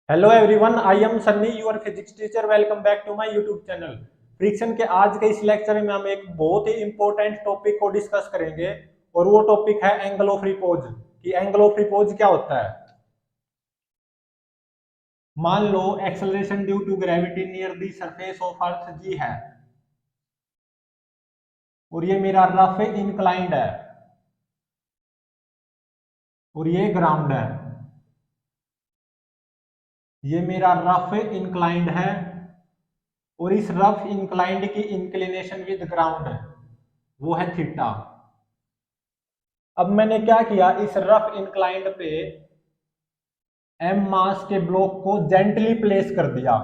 Hello everyone, I am Sunny, your physics teacher. Welcome back to my YouTube channel. Friction के आज के इस lecture में हम एक बहुत ही इंपॉर्टेंट टॉपिक को डिस्कस करेंगे और वो टॉपिक है एंगल ऑफ रिपोज। कि एंगल ऑफ रिपोज क्या होता है। मान लो acceleration due to gravity near the surface of earth g है और ये मेरा रफ इंक्लाइंड है और ये ग्राउंड है। ये मेरा रफ इंक्लाइंड है और इस रफ इंक्लाइंड की इंक्लिनेशन विद ग्राउंड वो है थीटा। अब मैंने क्या किया, इस रफ इंक्लाइंड पे एम मास के ब्लॉक को जेंटली प्लेस कर दिया।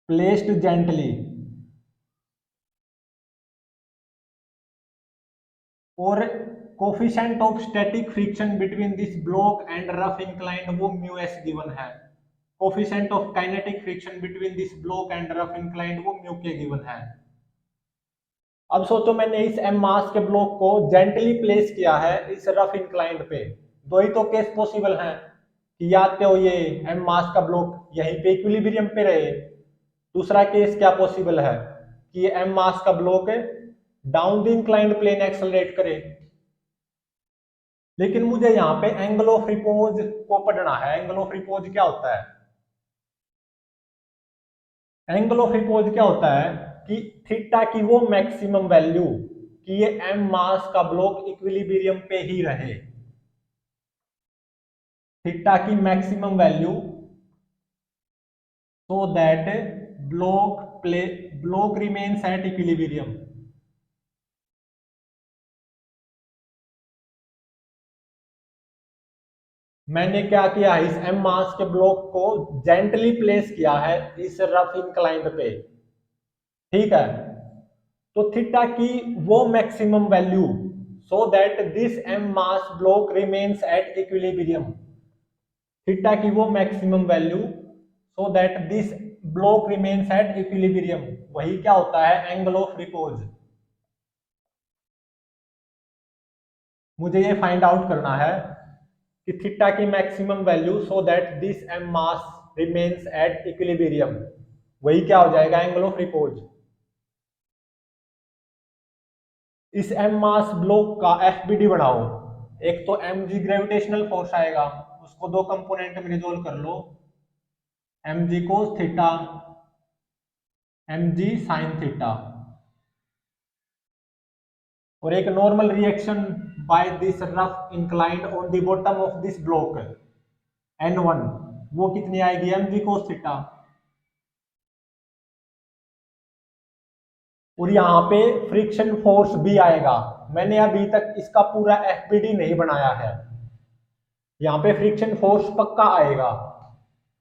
Placed gently. और coefficient of static friction between this block and rough inclined वो म्यू एस गिवन है। Coefficient of kinetic friction between this block and rough inclined वो mu k given है। अब सोचो, मैंने इस एम मास के ब्लॉक को जेंटली प्लेस किया है इस रफ इंक्लाइंड पे। दो ही तो केस पॉसिबल हैं कि या तो ये एम मास का ब्लॉक यहीं पे इक्विलिब्रियम पे रहे। दूसरा केस क्या पॉसिबल है कि ये एम मास का block down the inclined plane accelerate करे। लेकिन मुझे यहाँ पे एंगल ऑफ रिपोज को पढ़ना है। एंगल ऑफ रिपोज क्या होता है। एंगल ऑफ रिपोज क्या होता है कि थीटा की वो मैक्सिमम वैल्यू कि ये एम मास का ब्लॉक इक्विलिब्रियम पे ही रहे। थीटा की maximum value so that block remains at equilibrium. मैंने क्या किया है, इस एम मास के ब्लॉक को जेंटली प्लेस किया है इस रफ इंक्लाइंड पे। ठीक है, तो थीटा की वो maximum value so that this M mass block remains at equilibrium. Theta की वो maximum value so that this block remains at equilibrium वही क्या होता है, एंगल ऑफ रिपोज। मुझे ये फाइंड आउट करना है कि थीटा की maximum value so that this M mass remains at equilibrium वही क्या हो जाएगा, एंगल ऑफ रिपोज। इस एम मास ब्लॉक का एफबीडी बनाओ। एक तो एम जी ग्रेविटेशनल फोर्स आएगा, उसको दो कंपोनेंट में रिजोल्व कर लो। एम जी cos theta, M G sine theta. और एक normal reaction by this rough inclined on the bottom of this block N1 वो कितनी आएगी, एम जी कोस थीटा। और यहाँ पे फ्रिक्शन फोर्स भी आएगा। मैंने अभी तक इसका पूरा एफबीडी नहीं बनाया है। यहाँ पे फ्रिक्शन फोर्स पक्का आएगा,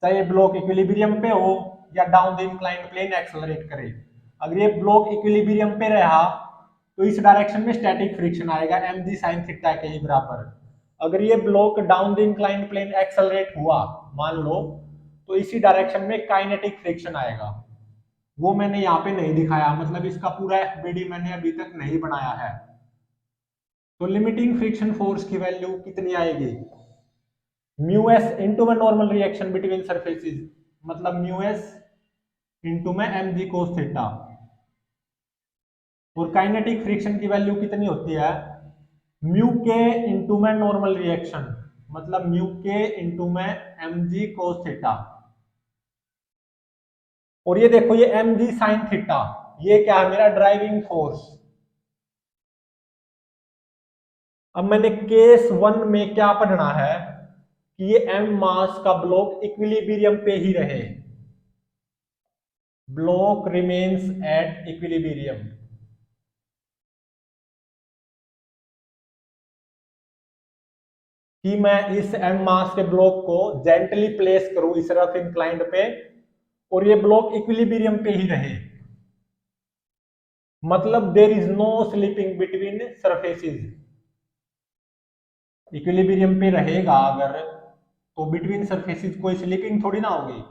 चाहे ब्लॉक इक्विलिब्रियम पे हो या down the inclined plane accelerate करे। अगर ये ब्लॉक इक्विलिब्रियम पे रहा तो इस डायरेक्शन में स्टैटिक फ्रिक्शन आएगा एम जी साइन थीटा के ही बराबर। अगर ये block down the inclined plane accelerate हुआ मान लो, तो इसी डायरेक्शन में काइनेटिक फ्रिक्शन आएगा। वो मैंने यहाँ पे नहीं दिखाया, मतलब इसका पूरा एफबीडी मैंने अभी तक नहीं बनाया है। तो लिमिटिंग फ्रिक्शन फोर्स की वैल्यू कितनी आएगी, म्यू एस इंटू में नॉर्मल रिएक्शन बिटवीन सरफेसेस, मतलब म्यू एस इंटू में एम जी कोस थीटा। और काइनेटिक फ्रिक्शन की वैल्यू कितनी होती है, म्यू के इंटू में नॉर्मल रिएक्शन, मतलब म्यू के इंटू में एम जी कोस थीटा। और ये देखो, ये एम जी साइन थीटा ये क्या है, मेरा ड्राइविंग फोर्स। अब मैंने केस वन में क्या पढ़ना है कि ये एम मास का ब्लॉक इक्विलिब्रियम पे ही रहे। Block remains at equilibrium. कि मैं इस एम मास के ब्लॉक को जेंटली प्लेस करूं इस रफ इंक्लाइंड पे और ये ब्लॉक इक्विलिब्रियम पे ही रहे। मतलब there is no slipping between surfaces. Equilibrium पे रहेगा अगर, तो बिटवीन सरफेसेस कोई स्लिपिंग थोड़ी ना होगी,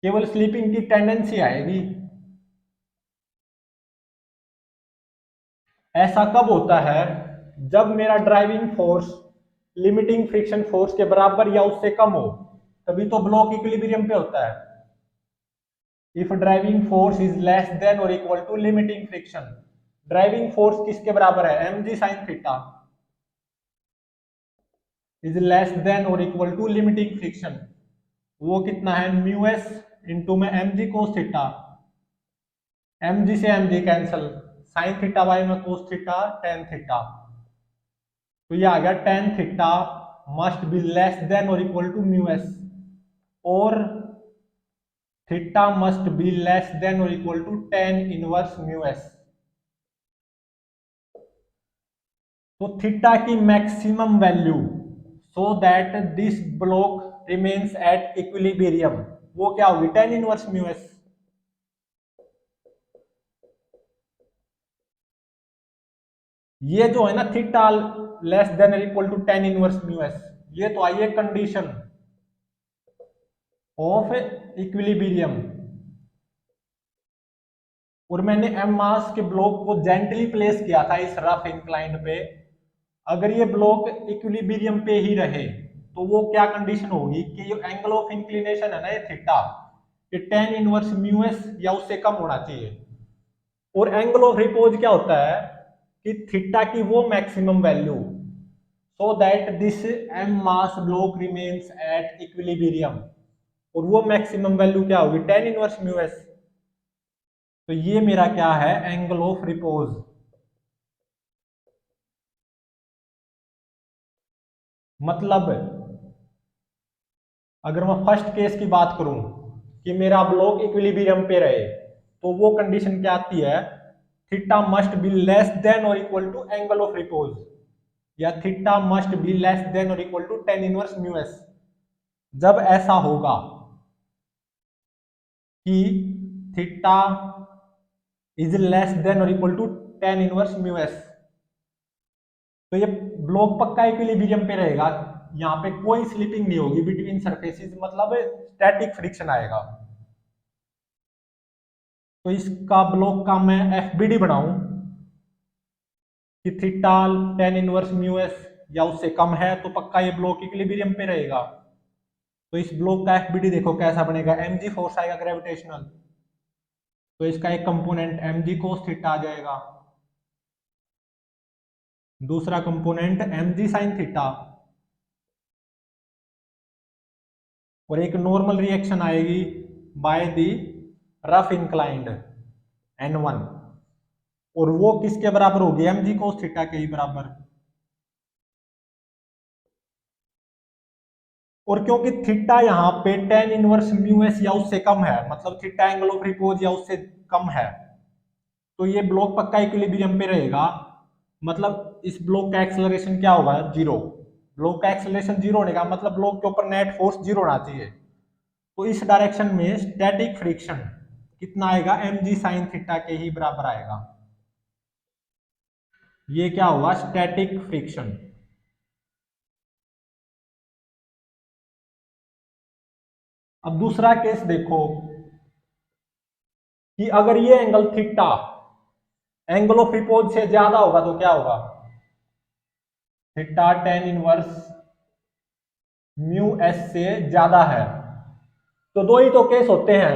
केवल स्लिपिंग की टेंडेंसी आएगी। ऐसा कब होता है, जब मेरा driving force limiting friction force के बराबर या उससे कम हो, तभी तो ब्लॉक इक्विलिब्रियम पे होता है। If driving force is less than और equal to limiting friction, driving force किसके बराबर है, m ji sine theta is less than और इक्वल टू लिमिटिंग फ्रिक्शन, वो कितना है, म्यू एस इंटू में M G cos theta, M g से m g cancel, sine theta by में कोस थीटा टेन थीटा, तो ये आ गया tan theta must be less than और इक्वल टू म्यू एस, और theta must be less than और equal to tan inverse mu S. तो theta की maximum value so that this block remains at equilibrium, वो क्या होगी, ten inverse mu S. ये जो है ना theta less than equal to tan inverse mu S, ये तो आई है कंडीशन ऑफ इक्विलिब्रियम। और मैंने एम मास के ब्लॉक को जेंटली प्लेस किया था इस रफ इंक्लाइंड पे, अगर ये ब्लॉक इक्विलिब्रियम पे ही रहे तो वो क्या कंडीशन होगी कि ये एंगल ऑफ इंक्लिनेशन है ना ये थीटा, ये टेन इनवर्स म्यू एस या उससे कम होना चाहिए। और एंगल ऑफ रिपोज क्या होता है कि थीटा की वो maximum value so that this M mass block remains at equilibrium, और वो मैक्सिमम वैल्यू क्या होगी, टेन इनवर्स म्यू एस। तो ये मेरा क्या है, एंगल ऑफ रिपोज। मतलब अगर मैं फर्स्ट केस की बात करूं कि मेरा ब्लॉक इक्विलिब्रियम पे रहे, तो वो कंडीशन क्या आती है, theta must be less than और equal to angle of repose, या theta must be less than और equal to tan inverse mu s. जब ऐसा होगा कि थीटा इज लेस देन और equal to tan inverse mu S, तो ये ब्लॉक पक्का इक्विलिब्रियम पे रहेगा, यहाँ पे कोई स्लिपिंग नहीं होगी बिटवीन सरफेसेस, मतलब स्टैटिक फ्रिक्शन आएगा। तो इसका ब्लॉक का मैं एफ बी डी बनाऊं कि theta tan inverse mu S या उससे कम है तो पक्का ये ब्लॉक इक्विलिब्रियम पे रहेगा। तो इस ब्लॉक का एफ बी डी देखो कैसा बनेगा, एम जी फोर्स आएगा ग्रेविटेशनल, तो इसका एक component M G cos theta आ जाएगा, दूसरा component M G sine theta, और एक नॉर्मल रिएक्शन आएगी by the rough inclined N one, और वो किसके बराबर होगी, एम जी कोस थीटा के ही बराबर। और क्योंकि थीटा यहाँ पे टेन इनवर्स म्यू एस या उससे कम है, मतलब थीटा एंगल ऑफ रिपोज या उससे कम है, तो ये ब्लॉक पक्का इक्विलिब्रियम पे रहेगा। मतलब इस ब्लॉक का एक्सेलरेशन क्या होगा, जीरो। ब्लॉक का एक्सेलरेशन जीरो होने का मतलब ब्लॉक के ऊपर नेट फोर्स जीरो होना चाहिए। तो इस डायरेक्शन में स्टैटिक फ्रिक्शन कितना आएगा, एम जी साइन थीटा के ही बराबर आएगा। ये क्या होगा, स्टैटिक फ्रिक्शन। अब दूसरा केस देखो कि अगर ये angle theta angle of repose से ज्यादा होगा तो क्या होगा, theta tan inverse mu s से ज्यादा है। तो दो ही तो केस होते हैं,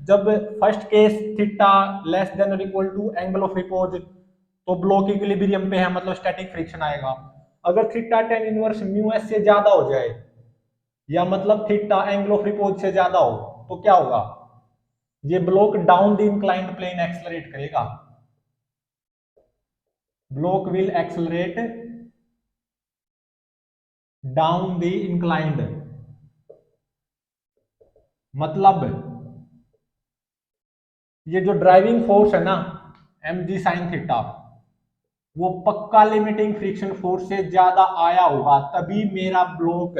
जब first case theta less than और equal to angle of repose तो ब्लॉक इक्विलिब्रियम पे है, मतलब स्टैटिक फ्रिक्शन आएगा। अगर theta tan inverse mu s से ज्यादा हो जाए या मतलब थीटा एंगल ऑफ रिपोज से ज्यादा हो तो क्या होगा, ये block down the inclined plane accelerate करेगा, block will accelerate down the inclined. मतलब ये जो ड्राइविंग फोर्स है ना एम जी साइन थीटा, वो पक्का लिमिटिंग फ्रिक्शन फोर्स से ज्यादा आया होगा तभी मेरा block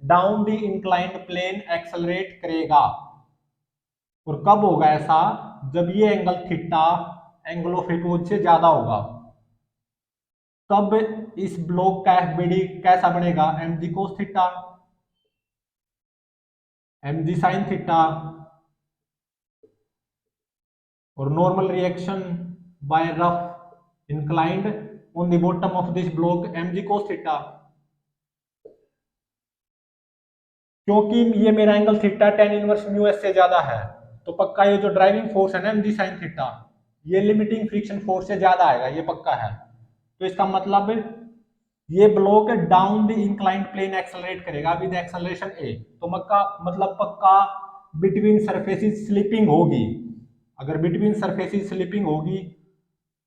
down the inclined plane accelerate करेगा। और कब होगा ऐसा, जब ये angle theta angle of repose से ज्यादा होगा, तब इस ब्लॉक का एफबीडी कैसा बनेगा, एम जी cos theta M G sine theta, और normal reaction by rough inclined on the bottom of this block mg cos theta। क्योंकि ये मेरा angle theta tan inverse mu s से ज्यादा है, तो पक्का ये जो ड्राइविंग फोर्स है ना mg sin थीटा, ये लिमिटिंग फ्रिक्शन फोर्स से ज्यादा आएगा, ये पक्का है। तो इसका मतलब ये block down the inclined plane accelerate करेगा विद एक्सेलरेशन ए, तो मक्का मतलब पक्का बिटवीन सरफेसेस स्लिपिंग होगी। अगर बिटवीन सरफेसेस स्लिपिंग होगी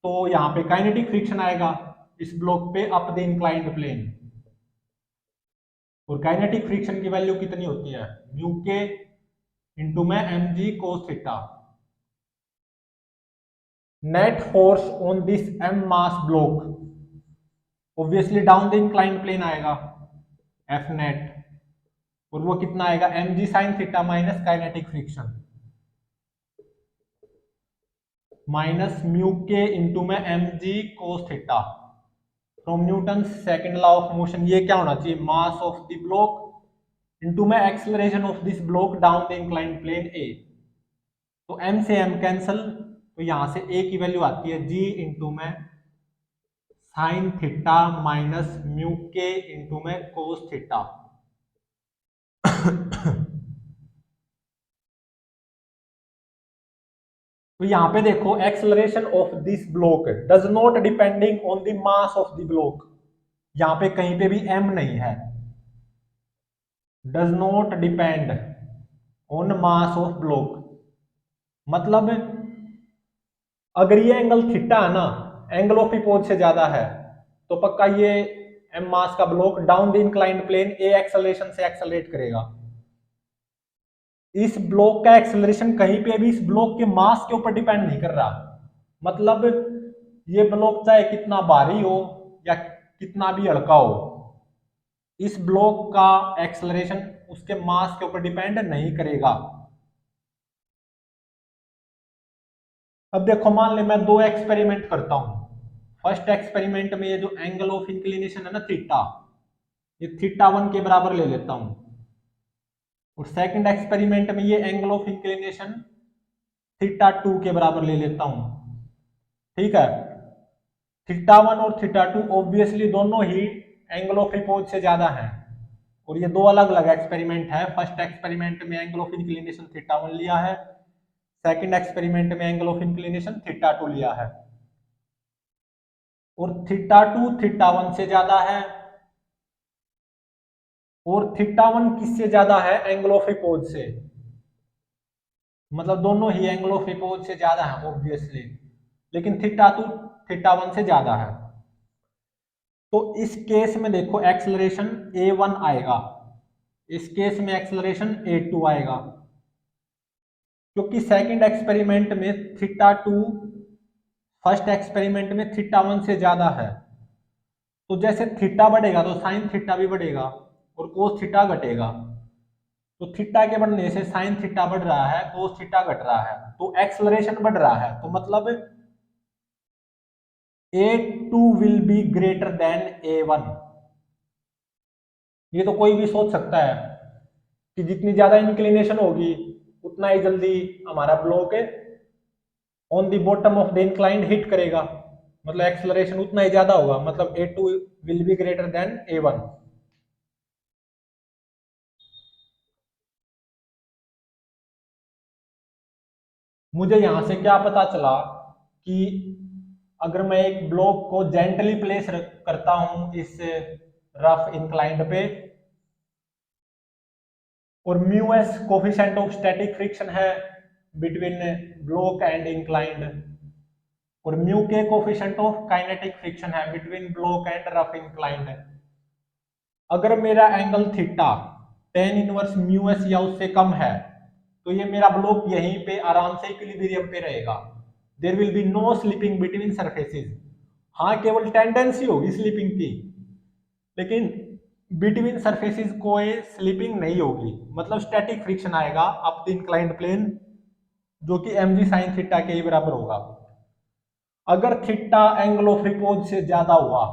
तो यहाँ पे काइनेटिक फ्रिक्शन आएगा इस ब्लॉक पे अप द इंक्लाइंड प्लेन, और काइनेटिक फ्रिक्शन की वैल्यू कितनी होती है, म्यू के इंटू में M G cos theta. Net force on this M mass block obviously down the inclined plane आएगा, एफ नेट, और वो कितना आएगा, एम जी sine theta minus kinetic friction minus mu के इंटू में M G cos theta from Newton second law of motion. ये क्या होना चाहिए, mass of the block into में acceleration of this block down the inclined plane a. तो m से m cancel, तो यहां से a की वैल्यू आती है g इंटू में साइन थीटा माइनस म्यू के इंटू में कोस थीटा। तो यहां पे देखो acceleration of this block does not depending on the mass of the block, यहां पे कहीं पे भी m नहीं है, does not depend on mass of block. मतलब अगर ये एंगल थीटा है ना, एंगल ऑफ रिपोज से ज्यादा है, तो पक्का ये एम मास का block down the inclined plane A acceleration से एक्सेलरेट करेगा। इस ब्लॉक का एक्सेलरेशन कहीं पे भी इस ब्लॉक के मास के ऊपर डिपेंड नहीं कर रहा। मतलब ये ब्लॉक चाहे कितना भारी हो या कितना भी हल्का हो, इस ब्लॉक का एक्सेलरेशन उसके मास के ऊपर डिपेंड नहीं करेगा। अब देखो मान ले मैं दो एक्सपेरिमेंट करता हूं। फर्स्ट एक्सपेरिमेंट में ये जो एंगल ऑफ इंक्लिनेशन है ना थीटा, ये थीटा 1 के बराबर ले लेता हूं, और सेकंड एक्सपेरिमेंट में ये एंगल ऑफ इंक्लिनेशन थीटा 2 के बराबर ले लेता हूं। ठीक है, थीटा 1 और थीटा 2 ऑब्वियसली दोनों ही एंगल ऑफ रिपोज से ज्यादा हैं, और ये दो अलग अलग एक्सपेरिमेंट है। फर्स्ट एक्सपेरिमेंट में एंगल ऑफ इंक्लिनेशन थीटा 1 लिया है, सेकंड एक्सपेरिमेंट में एंगल ऑफ इंक्लिनेशन थीटा 2 लिया है, और थीटा 2 थीटा 1 से ज्यादा है, और थीटा 1 किससे ज्यादा है, एंगल ऑफ रिपोज से, मतलब दोनों ही एंगल ऑफ रिपोज से ज्यादा है ऑब्वियसली, लेकिन थीटा 2 थीटा 1 से ज्यादा है। तो इस केस में देखो एक्सेलरेशन a1 आएगा, इस केस में एक्सेलरेशन a2 आएगा, क्योंकि सेकंड एक्सपेरिमेंट में थीटा 2 फर्स्ट एक्सपेरिमेंट में थीटा 1 से ज्यादा है। तो जैसे थीटा बढ़ेगा तो साइन थीटा भी बढ़ेगा, और कोस थीटा घटेगा। तो थीटा के बढ़ने से साइन थीटा बढ़ रहा है, कोस थीटा घट रहा है, तो एक्सेलरेशन बढ़ रहा है। तो मतलब a2 will be greater then a1। ये तो कोई भी सोच सकता है कि जितनी ज्यादा इंक्लिनेशन होगी उतना ही जल्दी हमारा block on the bottom of the inclined hit करेगा, मतलब एक्सेलरेशन उतना ही ज्यादा होगा, मतलब a2 will be greater then a1। मुझे यहां से क्या पता चला कि अगर मैं एक ब्लॉक को जेंटली प्लेस करता हूं इस रफ इंक्लाइंड पे, और mu s coefficient of static friction है बिटवीन ब्लॉक एंड इंक्लाइंड, और mu k coefficient of kinetic friction है between block and rough inclined. अगर मेरा angle theta tan inverse mu S या उससे कम है, तो ये मेरा ब्लॉक यहीं पे आराम से इक्विलिब्रियम पे रहेगा, there will be no slipping between surfaces. हाँ केवल टेंडेंसी होगी स्लिपिंग की, लेकिन बिटवीन सरफेसेस कोई स्लिपिंग नहीं होगी, मतलब स्टैटिक फ्रिक्शन आएगा अप द इंक्लाइंड प्लेन, जो कि mg sin थीटा के ही बराबर होगा। अगर थीटा एंगल ऑफ रिपोज से ज्यादा हुआ,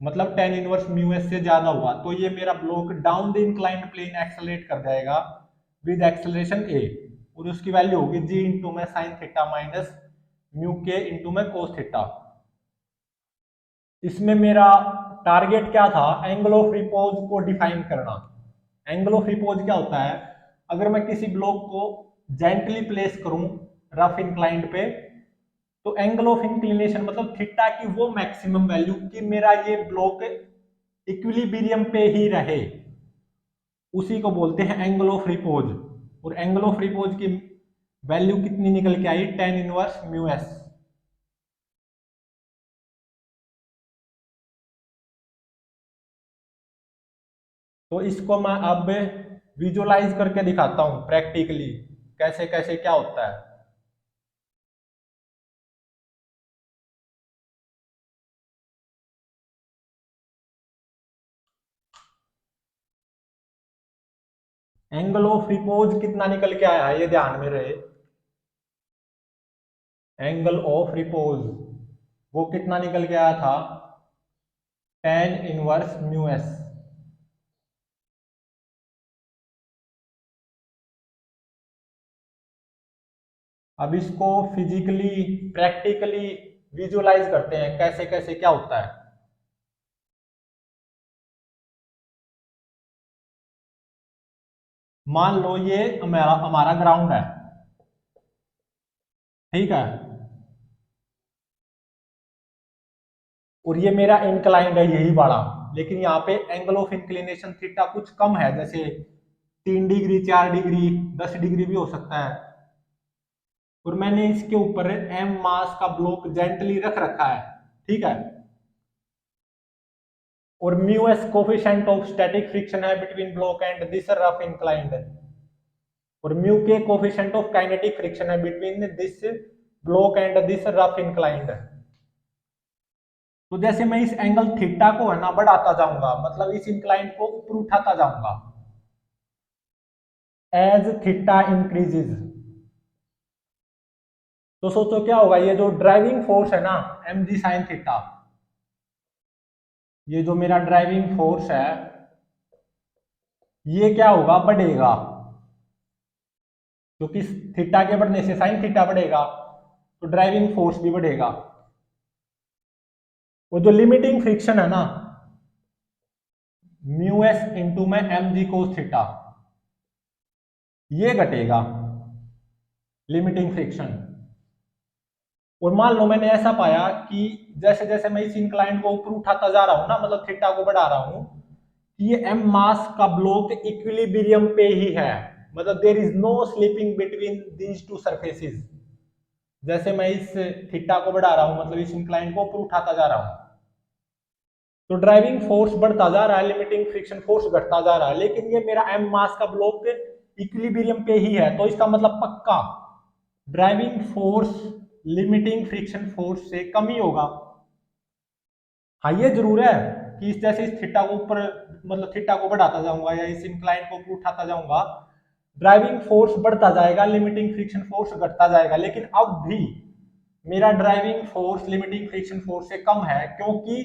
मतलब tan इनवर्स म्यू एस से ज्यादा हुआ, तो ये मेरा block down the inclined plane accelerate कर जाएगा विद एक्सेलरेशन a, और उसकी वैल्यू होगी g इंटू में साइन थीटा माइनस म्यू के इंटू में कोस थीटा। इसमें मेरा टारगेट क्या था, एंगल ऑफ रिपोज को डिफाइन करना। एंगल ऑफ रिपोज क्या होता है, अगर मैं किसी ब्लॉक को जेंटली प्लेस करूं रफ इंक्लाइंड पे, तो एंगल ऑफ इंक्लिनेशन मतलब थीटा की वो मैक्सिमम वैल्यू कि मेरा ये ब्लॉक इक्विलिब्रियम पे ही रहे, उसी को बोलते हैं एंगल ऑफ रिपोज। और एंगल ऑफ रिपोज की वैल्यू कितनी निकल के आई, टेन इनवर्स म्यू एस। तो इसको मैं अब विजुअलाइज करके दिखाता हूं प्रैक्टिकली, कैसे कैसे क्या होता है। एंगल ऑफ रिपोज कितना निकल के आया है ये ध्यान में रहे, एंगल ऑफ रिपोज वो कितना निकल के आया था, टेन इनवर्स म्यू एस। अब इसको फिजिकली प्रैक्टिकली विजुअलाइज करते हैं कैसे कैसे क्या होता है। मान लो ये हमारा हमारा ग्राउंड है, ठीक है, और ये मेरा इंक्लाइंड है यही वाला, लेकिन यहाँ पे एंगल ऑफ इंक्लिनेशन थीटा कुछ कम है, जैसे 3 डिग्री, 4 डिग्री, 10 डिग्री भी हो सकता है। और मैंने इसके ऊपर एम मास का ब्लॉक जेंटली रख रखा है, ठीक है, और mu s coefficient of static friction है between block and this rough inclined, और mu k coefficient of kinetic friction है between this block and this rough inclined. तो जैसे मैं इस एंगल थीटा को है ना बढ़ाता जाऊंगा, मतलब इस इंक्लाइंड को ऊपर उठाता जाऊंगा, एज थीटा इंक्रीजेज, तो सोचो क्या होगा, ये जो ड्राइविंग फोर्स है ना एम जी साइन थीटा, ये जो मेरा ड्राइविंग फोर्स है ये क्या होगा, बढ़ेगा, क्योंकि थीटा के बढ़ने से साइन थीटा बढ़ेगा, तो ड्राइविंग फोर्स भी बढ़ेगा। वो जो लिमिटिंग फ्रिक्शन है ना म्यू एस इंटू में एम जी कोस थीटा, ये घटेगा लिमिटिंग फ्रिक्शन। और मान लो मैंने ऐसा पाया कि जैसे जैसे मैं इस इंक्लाइन को ऊपर उठाता जा रहा हूं ना, मतलब थीटा को बढ़ा रहा हूं, कि ये एम मास का ब्लॉक इक्विलिब्रियम पे ही है, मतलब there is no slipping between these two surfaces. जैसे मैं इस थीटा को बढ़ा रहा हूं, मतलब इस इंक्लाइन को ऊपर उठाता जा रहा हूं, तो ड्राइविंग फोर्स बढ़ता जा रहा है, लिमिटिंग फ्रिक्शन फोर्स घटता जा रहा है, लेकिन ये मेरा एम मास का ब्लॉक इक्विलिब्रियम पे ही है, तो इसका मतलब पक्का driving force limiting friction force से कम ही होगा। हाँ ये जरूर है कि इस जैसे इस थीटा को ऊपर, मतलब थीटा को बढ़ाता जाऊंगा या इस इंक्लाइन को ऊपर उठाता जाऊंगा, ड्राइविंग फोर्स बढ़ता जाएगा, लिमिटिंग फ्रिक्शन फोर्स घटता जाएगा, लेकिन अब भी मेरा driving force limiting friction force से कम है, क्योंकि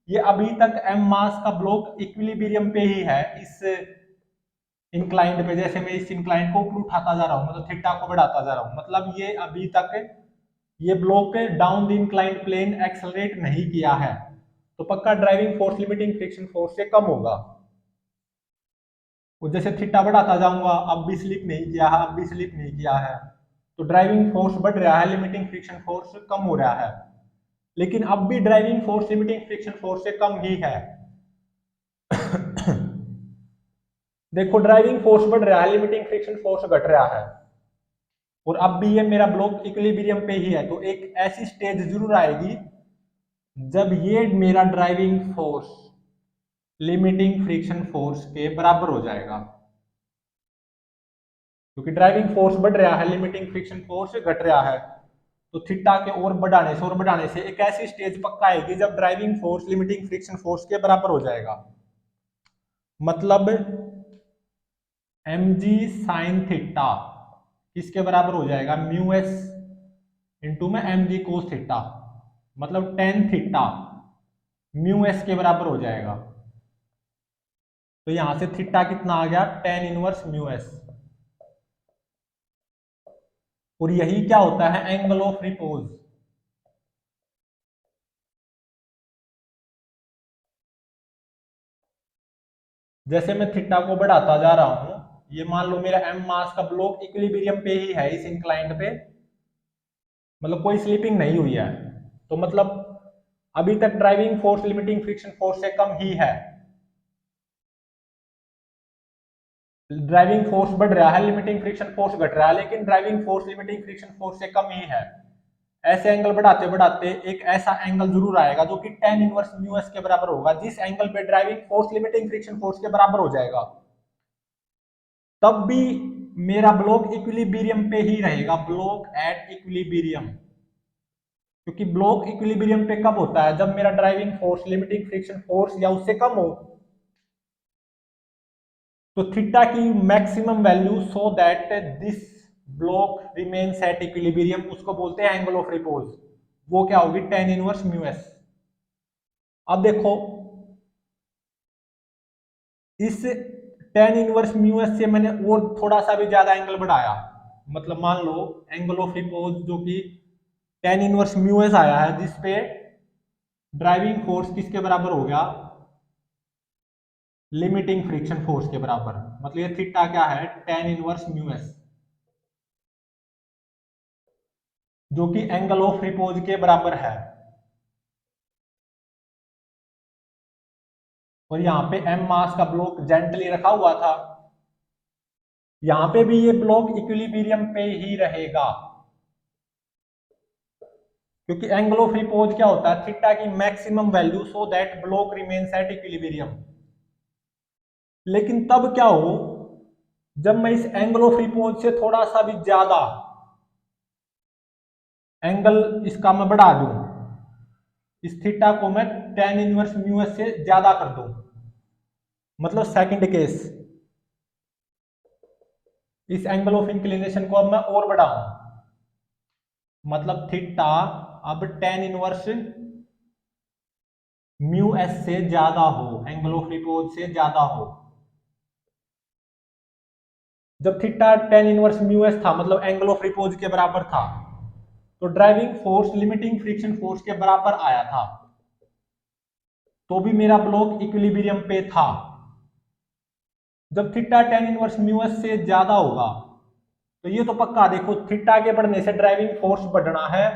ये अभी तक एम मास का ब्लॉक इक्विलिब्रियम पे ही है इस इंक्लाइंड पे। जैसे मैं इस इंक्लाइंड को ऊपर उठाता जा रहा हूँ, मतलब थीटा को बढ़ाता जा रहा हूँ, मतलब ये अभी तक ये block down the inclined plane accelerate नहीं किया है, तो पक्का driving force limiting friction force से कम होगा। और जैसे थीटा बढ़ाता जाऊंगा, अब भी स्लिप नहीं किया है, अब भी स्लिप नहीं किया है, तो ड्राइविंग फोर्स बढ़ रहा है, लिमिटिंग फ्रिक्शन फोर्स कम हो रहा है, लेकिन अब भी driving force limiting friction force से कम ही है। देखो ड्राइविंग फोर्स बढ़ रहा है, लिमिटिंग फ्रिक्शन फोर्स घट रहा है, और अब भी ये मेरा ब्लॉक इक्विलिब्रियम पे ही है, तो एक ऐसी स्टेज जरूर आएगी जब ये मेरा driving force limiting friction force के बराबर हो जाएगा, क्योंकि ड्राइविंग फोर्स बढ़ रहा है, लिमिटिंग फ्रिक्शन फोर्स घट रहा है, तो थीटा के और बढ़ाने से एक ऐसी स्टेज पक्का आएगी जब driving force limiting friction force के बराबर हो जाएगा, मतलब एम जी साइन थीटा किसके बराबर हो जाएगा, म्यू एस इंटू में एम जी कोस थीटा, मतलब टेन थीटा म्यू एस के बराबर हो जाएगा। तो यहां से थीटा कितना आ गया, टेन इनवर्स म्यू एस, और यही क्या होता है एंगल ऑफ रिपोज। जैसे मैं थीटा को बढ़ाता जा रहा हूं, ये मान लो मेरा एम मास का ब्लॉक इक्विलिब्रियम पे ही है, इस इंक्लाइंड पे, मतलब कोई स्लिपिंग नहीं हुई है, तो मतलब अभी तक driving force limiting friction force से कम ही है। ड्राइविंग फोर्स बढ़ रहा है, लिमिटिंग फ्रिक्शन फोर्स घट रहा है, लेकिन driving force limiting friction force से कम ही है। ऐसे एंगल बढ़ाते बढ़ाते एक ऐसा एंगल जरूर आएगा जो कि tan इनवर्स म्यू एस के बराबर होगा, जिस एंगल पे driving force limiting friction force के बराबर हो जाएगा। तब भी मेरा ब्लॉक इक्विलिब्रियम पे ही रहेगा, ब्लॉक एट इक्विलिब्रियम। क्योंकि ब्लॉक इक्विलिब्रियम पे कब होता है? जब मेरा driving force limiting friction force या उससे कम हो। तो थीटा की maximum value so that this block remains at equilibrium, उसको बोलते हैं एंगल ऑफ रिपोज। वो क्या होगी? tan inverse mu S. अब देखो, इस tan इनवर्स म्यू एस से मैंने और थोड़ा सा भी ज्यादा एंगल बढ़ाया, मतलब मान लो एंगल ऑफ रिपोज जो कि tan इनवर्स म्यू एस आया है, जिसपे ड्राइविंग फोर्स किसके बराबर हो गया? लिमिटिंग फ्रिक्शन फोर्स के बराबर। मतलब ये थीटा क्या है? tan इनवर्स म्यू एस, जो कि एंगल ऑफ रिपोज के बराबर है। और यहाँ पे एम मास का ब्लॉक जेंटली रखा हुआ था, यहां पे भी ये ब्लॉक इक्विलिब्रियम पे ही रहेगा, क्योंकि एंगल ऑफ रिपोज क्या होता है? थीटा की maximum value so that block remains at equilibrium. लेकिन तब क्या हो, जब मैं इस एंगल ऑफ रिपोज से थोड़ा सा भी ज्यादा एंगल इसका मैं बढ़ा दूं, इस थीटा को मैं tan इनवर्स म्यू एस से ज्यादा कर दूं, मतलब सेकंड केस, इस एंगल ऑफ इंक्लिनेशन को अब मैं और बढ़ाऊं, मतलब थीटा अब tan इनवर्स म्यू एस से ज्यादा हो, एंगल ऑफ रिपोज से ज्यादा हो। जब theta tan inverse mu S था, मतलब एंगल ऑफ रिपोज के बराबर था, तो driving force limiting friction force के बराबर आया था, तो भी मेरा ब्लॉक इक्विलिब्रियम पे था। जब theta tan inverse mu s से ज्यादा होगा, तो ये तो पक्का देखो, थीटा के बढ़ने से ड्राइविंग फोर्स बढ़ना है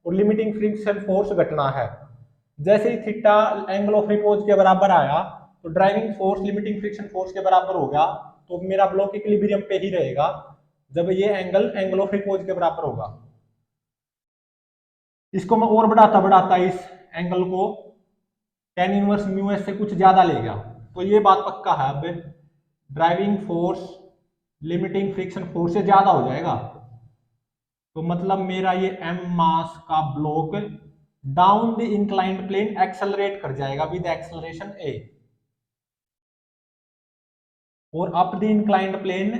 और लिमिटिंग फ्रिक्शन फोर्स घटना है। जैसे ही थीटा एंगल ऑफ रिपोज के बराबर आया, तो driving force limiting friction force के बराबर हो गया, तो मेरा ब्लॉक इक्विलिब्रियम पे ही रहेगा जब ये एंगल ऑफ रिपोज के बराबर होगा। इसको मैं और बढ़ाता बढ़ाता इस एंगल को tan इनवर्स म्यू एस से कुछ ज्यादा ले गया, तो ये बात पक्का है, अब driving force limiting friction force से ज्यादा हो जाएगा। तो मतलब मेरा ये m मास का block down the inclined plane accelerate कर जाएगा विद एक्सेलरेशन a, और up the inclined plane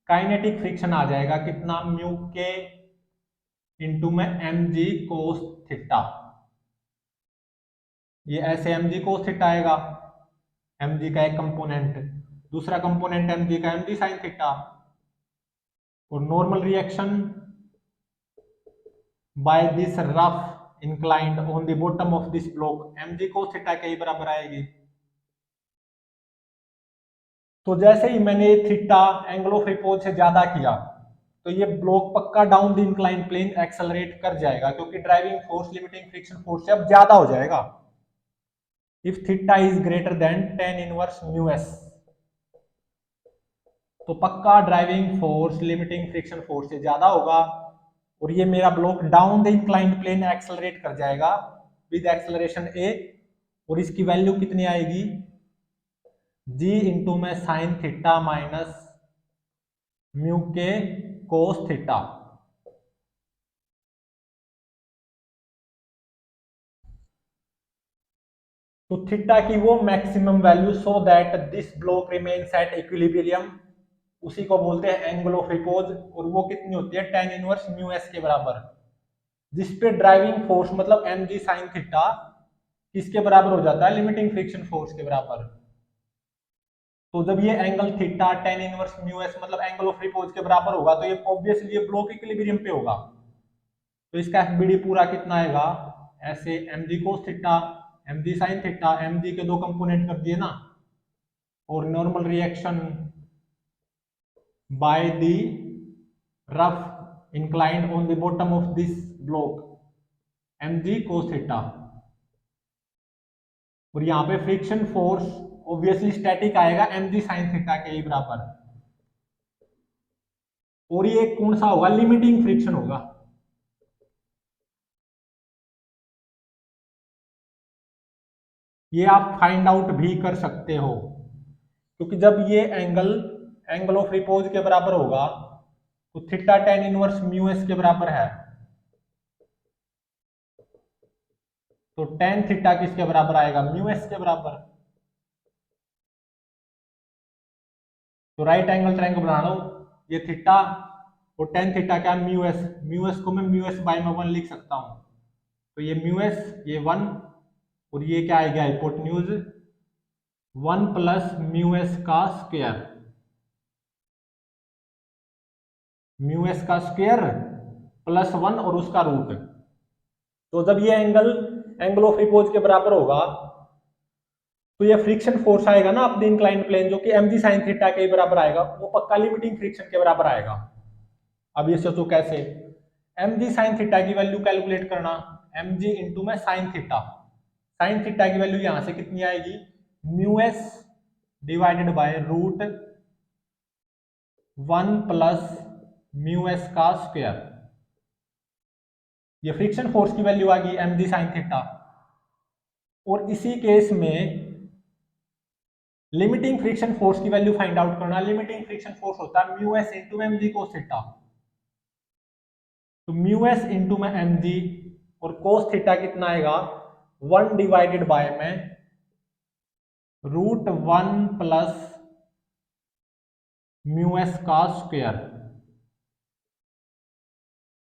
kinetic friction आ जाएगा कितना? म्यू के इंटू में एम जी कोस थीटा। ये ऐसे एम जी कोस थीटा आएगा, एम जी का एक कंपोनेंट, दूसरा कंपोनेंट एम जी का एम जी साइन थीटा, और normal reaction by this rough inclined on the bottom of this block M ji cos theta के ही बराबर आएगी। तो जैसे ही मैंने थीटा एंगल ऑफ रिपोज से ज्यादा किया, तो ये ब्लॉक पक्का down the incline plane accelerate कर जाएगा, क्योंकि driving force limiting friction force से अब ज्यादा हो जाएगा। If theta is greater than tan inverse mu S, तो पक्का driving force limiting friction force से ज्यादा होगा, और ये मेरा block down the inclined plane accelerate कर जाएगा विद एक्सेलरेशन a, और इसकी वैल्यू कितनी आएगी? g इंटू में sine theta minus mu K cos theta. तो थीटा की वो maximum value so that this block remains at equilibrium, उसी को बोलते हैं एंगल ऑफ रिपोज, और वो कितनी होती है? tan इनवर्स म्यू एस के बराबर, जिसपे ड्राइविंग फोर्स मतलब एम जी साइन थीटा किसके बराबर हो जाता है? लिमिटिंग फ्रिक्शन फोर्स के बराबर। तो जब ये angle theta tan inverse mu S मतलब एंगल ऑफ रिपोज के बराबर होगा, तो ये ऑब्वियसली ये ब्लॉक इक्विलिब्रियम पे होगा। तो इसका एफबीडी पूरा कितना आएगा? ऐसे एम जी cos theta M G sine theta, M G के दो कंपोनेंट कर दिए ना, और normal reaction by the rough inclined on the bottom of this block mg cos theta। और यहाँ पे फ्रिक्शन फोर्स ऑब्वियसली स्टैटिक आएगा mg sin थीटा के ही बराबर। और ये कौन सा होगा, लिमिटिंग फ्रिक्शन होगा। ये आप फाइंड आउट भी कर सकते हो, क्योंकि जब ये एंगल ऑफ रिपोज के बराबर होगा तो theta tan inverse mu S के बराबर है। तो tan थीटा किसके बराबर आएगा, म्यू एस के बराबर। तो राइट एंगल ट्रायंगल बना लो, ये थीटा और tan थीटा क्या, म्यू एस को मैं म्यू एस बाय में 1 लिख सकता हूं। तो ये म्यू एस, ये 1, और ये क्या आएगा, हाइपोटेन्यूज 1 प्लस म्यू एस का स्क्वायर, म्यू एस का स्क्वायर प्लस 1 और उसका रूट। तो जब ये एंगल ऑफ रिपोज के बराबर होगा तो ये फ्रिक्शन फोर्स आएगा ना अपने इंक्लाइंड प्लेन, जो कि mg sin थीटा के बराबर आएगा, वो पक्का लिमिटिंग फ्रिक्शन के बराबर आएगा। अब ये सोचो कैसे, mg sin थीटा की वैल्यू कैलकुलेट करना, mg इंटू में sin थीटा। sin थीटा की वैल्यू यहां से कितनी आएगी, mu S divided by root 1 plus mu S का स्क्वायर। ये फ्रिक्शन फोर्स की वैल्यू आ गई mg sin थीटा। और इसी केस में लिमिटिंग फ्रिक्शन फोर्स की वैल्यू फाइंड आउट करना। लिमिटिंग फ्रिक्शन फोर्स होता है म्यू एस इंटू एम जी कोस थीटा। तो म्यू एस इंटू में एम जी और कोस थीटा कितना आएगा, 1 डिवाइडेड बाय में रूट 1 प्लस म्यू एस का स्क्वायर।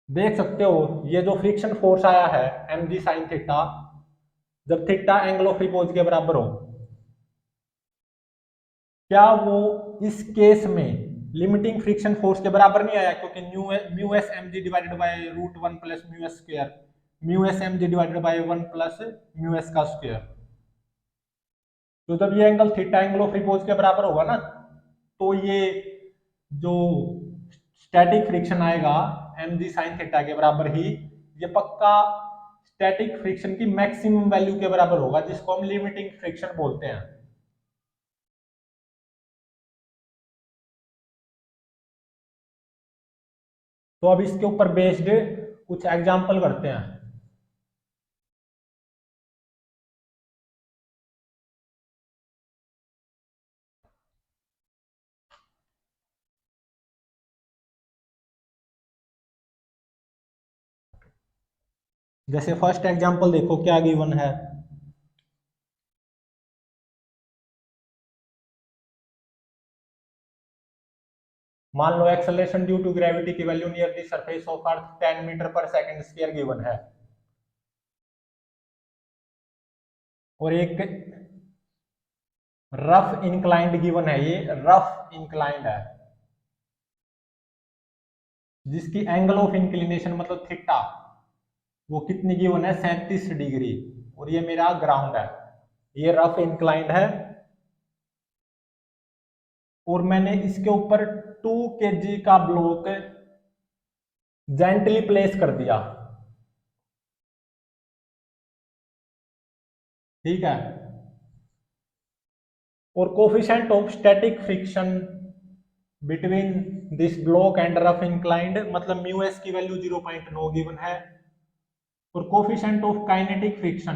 देख सकते हो ये जो फ्रिक्शन फोर्स आया है एम जी साइन थीटा, जब थीटा एंगल ऑफ रिपोज के बराबर हो, क्या वो इस केस में लिमिटिंग फ्रिक्शन फोर्स के बराबर नहीं आया, क्योंकि mu S M G divided by root 1 plus mu S square, mu S M G divided by 1 plus mu S का स्क्वायर। तो जब ये angle theta angle of repose के बराबर होगा ना, तो ये जो स्टैटिक फ्रिक्शन आएगा एम जी साइन थीटा के बराबर ही, ये पक्का स्टैटिक फ्रिक्शन की मैक्सिमम वैल्यू के बराबर होगा, जिसको हम लिमिटिंग फ्रिक्शन बोलते हैं। तो अब इसके ऊपर बेस्ड कुछ एग्जाम्पल करते हैं। जैसे फर्स्ट एग्जाम्पल देखो क्या गिवन है, मान लो एक्सेलरेशन ड्यू टू ग्रेविटी की value near the surface of earth 10 metre पर सेकंड स्क्वायर गिवन है, और एक रफ इंक्लाइंड गिवन है, ये रफ इंक्लाइंड है जिसकी एंगल ऑफ इंक्लिनेशन मतलब थीटा वो कितनी गिवन है, 37 डिग्री, और ये मेरा ग्राउंड है, ये रफ इंक्लाइंड है, और मैंने इसके ऊपर 2 kg का ब्लॉक जेंटली प्लेस कर दिया, ठीक है। और coefficient of static friction between this block and rough inclined मतलब म्यू एस की वैल्यू 0.9 गिवन है, और coefficient of kinetic friction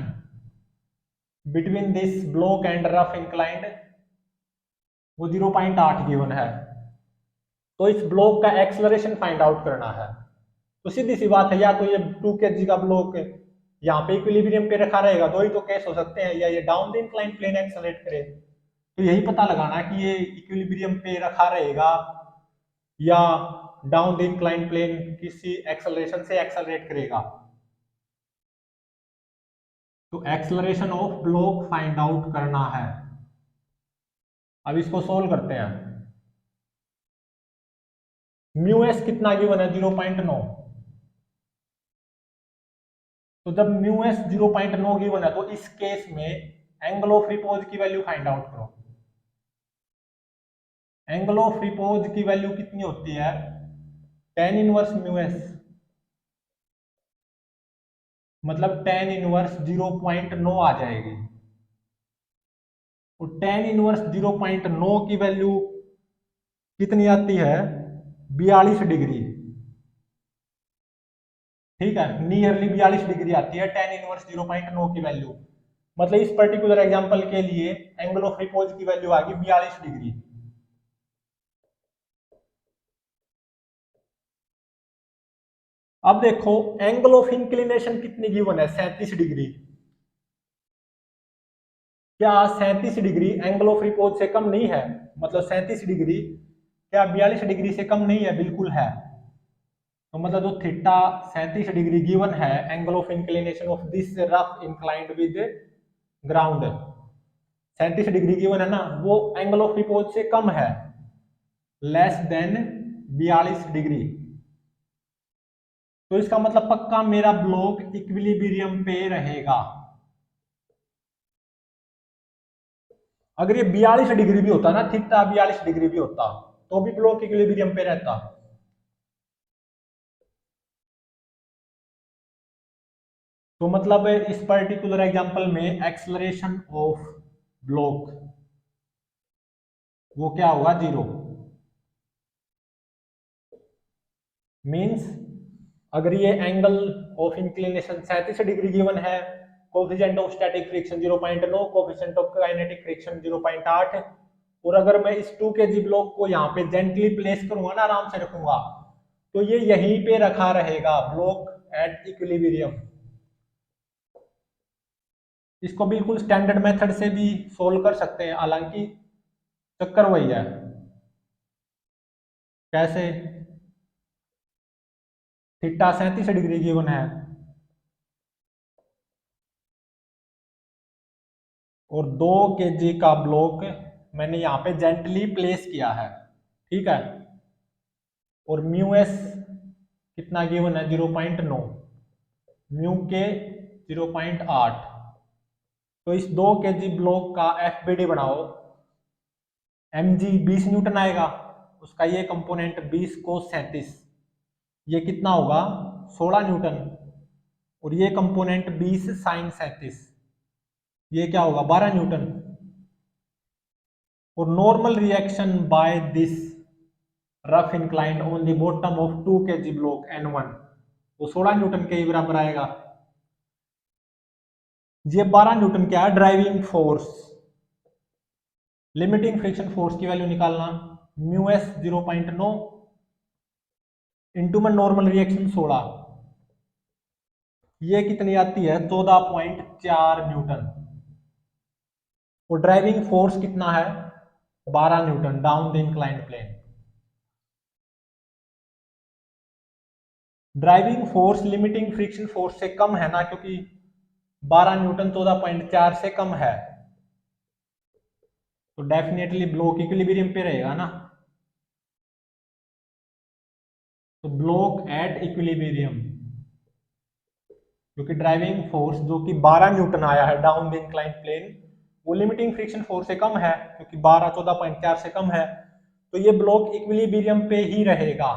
between this block and rough inclined वो 0.8 गिवन है। तो इस ब्लॉक का एक्सलरेशन फाइंड आउट करना है। तो सीधी सी बात है, या तो ये 2 kg का ब्लॉक यहाँ पे इक्विलिब्रियम पे रखा रहेगा, दो ही तो केस हो सकते हैं, या ये down the incline plane accelerate करे। तो यही पता लगाना कि ये इक्विलिब्रियम पे रखा रहेगा या डाउन द इंक्लाइन प्लेन किसी एक्सेलरेशन से एक्सेलरेट करेगा। तो acceleration of block find out करना है। अब इसको सोल्व करते हैं। म्यू एस कितना गिवन है, 0.9। तो जब म्यू एस 0.9 गिवन है तो इस केस में एंगल ऑफ रिपोज की वैल्यू फाइंड आउट करो। एंगल ऑफ रिपोज की वैल्यू कितनी होती है, टेन इनवर्स म्यू एस, मतलब टेन इनवर्स 0.9 आ जाएगी। और टेन इनवर्स 0.9 की वैल्यू कितनी आती है, 42 डिग्री। ठीक है, नियरली 42 डिग्री आती है टेन इनवर्स 0.9 की वैल्यू। मतलब इस पर्टिकुलर एग्जांपल के लिए एंगल ऑफ रिपोज की वैल्यू आ गई 42 डिग्री। अब देखो एंगल ऑफ इंक्लिनेशन कितनी गिवन है, 37 डिग्री। क्या 37 डिग्री एंगल ऑफ रिपोज से कम नहीं है, मतलब 37 डिग्री क्या 42 डिग्री से कम नहीं है, बिल्कुल है। तो मतलब जो थीटा 37 डिग्री गिवन है, angle of inclination of this rough inclined with ground 37 degree given है ना, वो एंगल ऑफ रिपोज से कम है, लेस देन 42 डिग्री। तो इसका मतलब पक्का मेरा ब्लॉक इक्विलिब्रियम पे रहेगा। अगर ये 42 डिग्री भी होता ना, थीटा 42 डिग्री भी होता, तो भी ब्लॉक इक्विलिब्रियम पे रहता। तो मतलब इस पर्टिकुलर एग्जांपल में एक्सेलरेशन ऑफ ब्लॉक वो क्या होगा, 0। मींस अगर ये angle of inclination 37 degree given है, coefficient of static friction 0.9, coefficient of kinetic friction 0.8, और अगर मैं इस 2 kg ब्लॉक को यहाँ पे जेंटली प्लेस करूंगा ना, आराम से रखूंगा, तो ये यहीं पे रखा रहेगा ब्लॉक एट इक्विलिब्रियम। इसको बिल्कुल स्टैंडर्ड मेथड से भी सोल्व कर सकते हैं, हालांकि चक्कर वही है। कैसे, थीटा 37 डिग्री गिवन है और 2 kg का ब्लॉक मैंने यहाँ पे जेंटली प्लेस किया है, ठीक है। और म्यू एस कितना गिवन है, 0.9, म्यू के 0.8। तो इस 2 kg ब्लॉक का एफ बी डी बनाओ, एम जी 20 न्यूटन आएगा, उसका ये कंपोनेंट 20 cos 37, ये कितना होगा 16 न्यूटन, और ये कंपोनेंट 20 sin 37, ये क्या होगा 12 न्यूटन। और normal reaction by this rough inclined on the bottom of 2 kg block N1 वो 16 न्यूटन के ही बराबर आएगा। ये 12 न्यूटन क्या है, driving force. Limiting friction force की वैल्यू निकालना, म्यू एस 0.9 इंटू में नॉर्मल रिएक्शन 16, ये कितनी आती है 14.4 न्यूटन। और ड्राइविंग फोर्स कितना है 12 newton down the inclined plane. Driving force limiting friction force से कम है ना, क्योंकि 12 न्यूटन 14.4 से कम है, तो डेफिनेटली ब्लॉक इक्विलिब्रियम पे रहेगा ना। तो ब्लॉक एट इक्विलिब्रियम, क्योंकि ड्राइविंग फोर्स जो कि 12 न्यूटन आया है डाउन द इंक्लाइंड प्लेन, वो लिमिटिंग फ्रिक्शन फोर्स से कम है, क्योंकि 12 14.4 से कम है, तो ये ब्लॉक इक्विलिब्रियम पे ही रहेगा।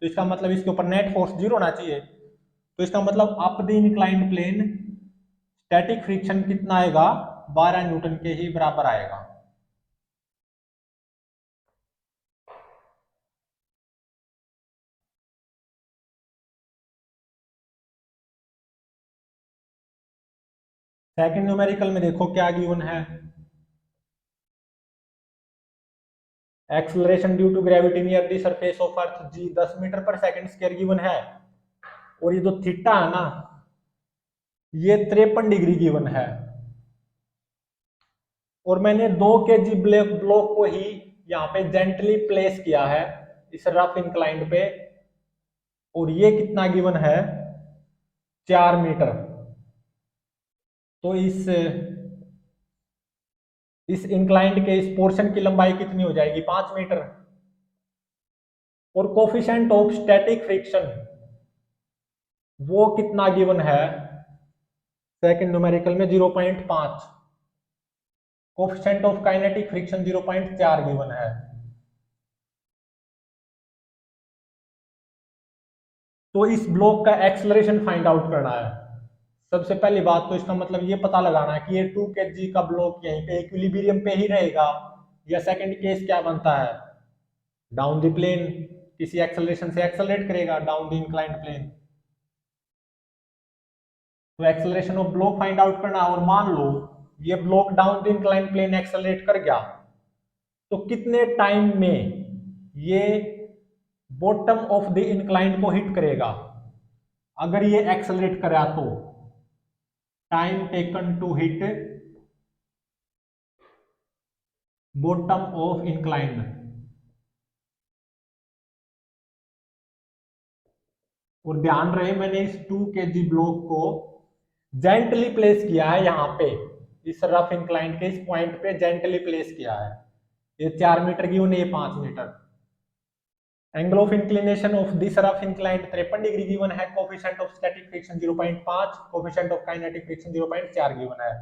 तो इसका मतलब इसके ऊपर नेट फोर्स 0 होना चाहिए। तो इसका मतलब up the inclined plane static friction कितना आएगा, 12 न्यूटन के ही बराबर आएगा। सेकंड न्यूमेरिकल में देखो क्या गिवन है, acceleration due to gravity near the surface of earth G 10 metre पर सेकंड स्क्वायर गिवन है। और ये जो थीटा है ना, ये 53 डिग्री गिवन है। और मैंने 2 kg ब्लॉक को ही यहाँ पे जेंटली प्लेस किया है इस रफ इंक्लाइंड पे, और ये कितना गिवन है 4 मीटर। तो इस इंक्लाइंड के इस पोर्शन की लंबाई कितनी हो जाएगी 5 मीटर। और कोफिशिएंट ऑफ स्टैटिक फ्रिक्शन वो कितना गिवन है सेकंड न्यूमेरिकल में 0.5, coefficient of kinetic friction 0.4 given है। तो इस ब्लॉक का एक्सेलरेशन फाइंड आउट करना है। सबसे पहली बात तो इसका मतलब ये पता लगाना है कि ये 2 kg का ब्लॉक यहीं पे इक्विलिब्रियम पे ही रहेगा, या सेकंड केस क्या बनता है, डाउन द प्लेन किसी एक्सेलरेशन से एक्सेलरेट करेगा डाउन द इंक्लाइंड प्लेन। तो acceleration of block find out करना, और मान लो ये block down the inclined plane accelerate कर गया, तो कितने टाइम में ये बॉटम ऑफ द इंक्लाइंड को हिट करेगा। अगर ये एक्सेलरेट करा तो time taken to hit bottom of inclined. और ध्यान रहे मैंने इस 2 kg ब्लॉक को जेंटली प्लेस किया है यहाँ पे, इस रफ इंक्लाइंड के इस पॉइंट पे जेंटली प्लेस किया है। ये 4 मीटर की उन्हें 5 metre. Angle of inclination of this rough inclined 53 degree given है। Coefficient of static friction 0.5, coefficient of kinetic friction 0.4 given है।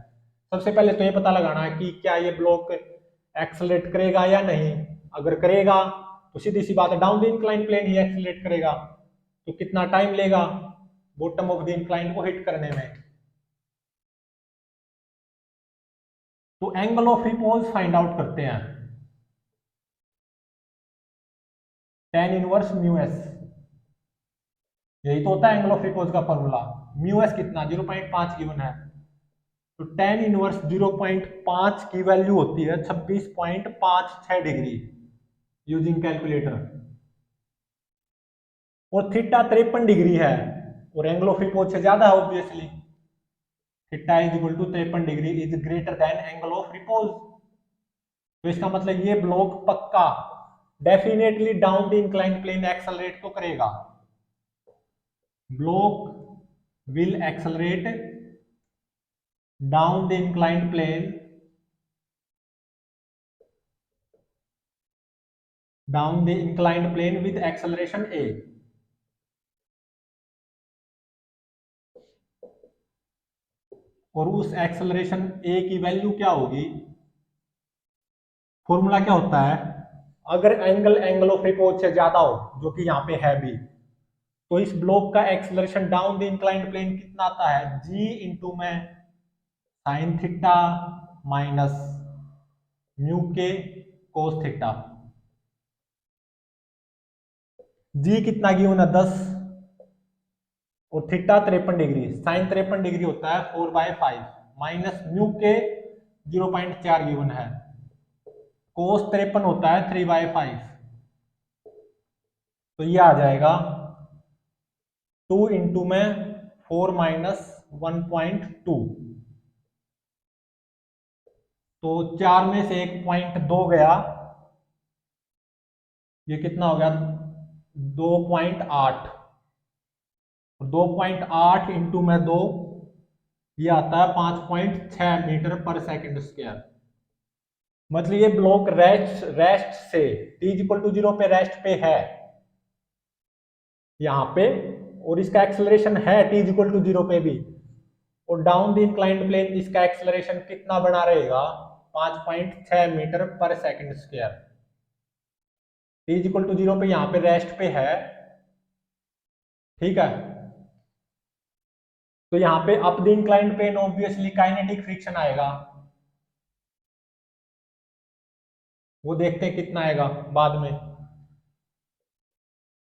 सबसे पहले तो ये पता लगाना है कि क्या ये ब्लॉक एक्सेलरेट करेगा या नहीं। अगर करेगा तो सीधी सी बात है डाउन द इंक्लाइन प्लेन ही एक्सेलरेट करेगा। तो कितना टाइम लेगा बॉटम ऑफ द इंक्लाइन को हिट करने में। तो angle of repose find out करते हैं। tan इनवर्स म्यू एस, यही तो होता है एंगल ऑफ रिपोज का फॉर्मूला। म्यू एस कितना 0.5 गिवन है, तो tan इनवर्स 0.5 की वैल्यू होती है 26.56 डिग्री यूजिंग कैलकुलेटर। और थीटा 53 डिग्री है, और एंगल ऑफ रिपोज से ज्यादा है obviously. Theta is equal to 53 degree is greater than angle of repose. तो इसका मतलब ये ब्लॉक पक्का definitely down the inclined plane accelerate तो करेगा। Block will accelerate down the inclined plane with acceleration a। और उस एक्सेलरेशन a की वैल्यू क्या होगी, फॉर्मूला क्या होता है, अगर एंगल ऑफ रिपोज से ज्यादा हो जो कि यहाँ पे है भी, तो इस ब्लॉक का acceleration down the inclined plane कितना आता है, g इंटू में sine theta minus mu K cos theta. जी कितना गिवन है 10, और थीटा 53 डिग्री, साइन 53 डिग्री होता है 4/5 माइनस म्यू के 0.4 गिवन है, कोस 53 होता है 3/5। तो ये आ जाएगा 2 इंटू में 4 माइनस 1.2। तो 4 में से 1.2 गया, ये कितना हो गया 2.8। 2.8 इंटू में 2, ये आता है 5.6 मीटर पर सेकंड स्क्वायर। मतलब ये ब्लॉक रेस्ट से t इक्वल टू 0 पे रेस्ट पे है यहाँ पे, और इसका एक्सेलरेशन है t इक्वल टू 0 पे भी, और डाउन द इंक्लाइंड प्लेन इसका एक्सेलरेशन कितना बना रहेगा 5.6 मीटर पर second square. t equal to 0 पे यहाँ पे रेस्ट पे है, ठीक है। तो यहाँ पे up the inclined plane obviously kinetic friction आएगा, वो देखते हैं कितना आएगा बाद में,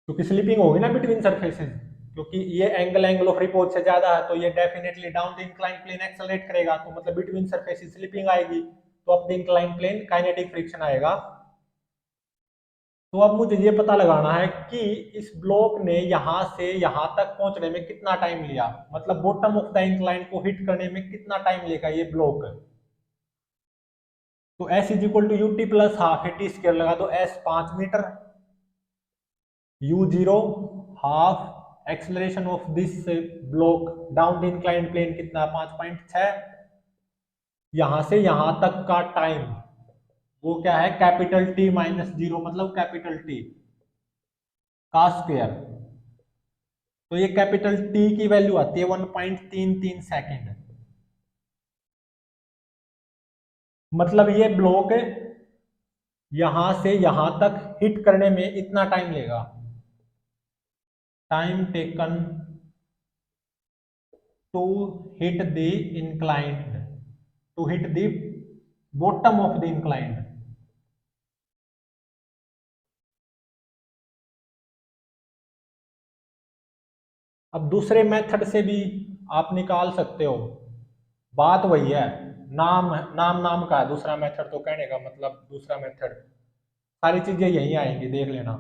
क्योंकि स्लिपिंग होगी ना बिटवीन सरफेसेस, क्योंकि ये एंगल ऑफ रिपोज से ज्यादा है, तो ये definitely down the incline plane accelerate करेगा, तो मतलब बिटवीन सरफेसेस स्लिपिंग आएगी, तो up the incline plane kinetic friction आएगा। तो अब मुझे ये पता लगाना है कि इस ब्लॉक ने यहां से यहां तक पहुंचने में कितना टाइम लिया, मतलब बॉटम ऑफ द इंक्लाइन को हिट करने में कितना टाइम लेगा ये ब्लॉक। तो s is equal to u t plus half है टी स्क्वायर लगा दो, s 5 metre, u0 half acceleration of this block down the inclined plane कितना 5.6, यहां से यहां तक का टाइम वो क्या है कैपिटल T माइनस 0, मतलब कैपिटल T का स्क्वायर। तो ये कैपिटल T की वैल्यू आती है 1.33 सेकेंड। मतलब ये ब्लॉक यहां से यहां तक हिट करने में इतना टाइम लेगा। Time taken to hit the inclined, to hit the bottom of the inclined। अब दूसरे मेथड से भी आप निकाल सकते हो, बात वही है, नाम नाम नाम का है दूसरा मेथड, तो कहने का मतलब दूसरा मेथड, सारी चीजें यही आएंगी, देख लेना।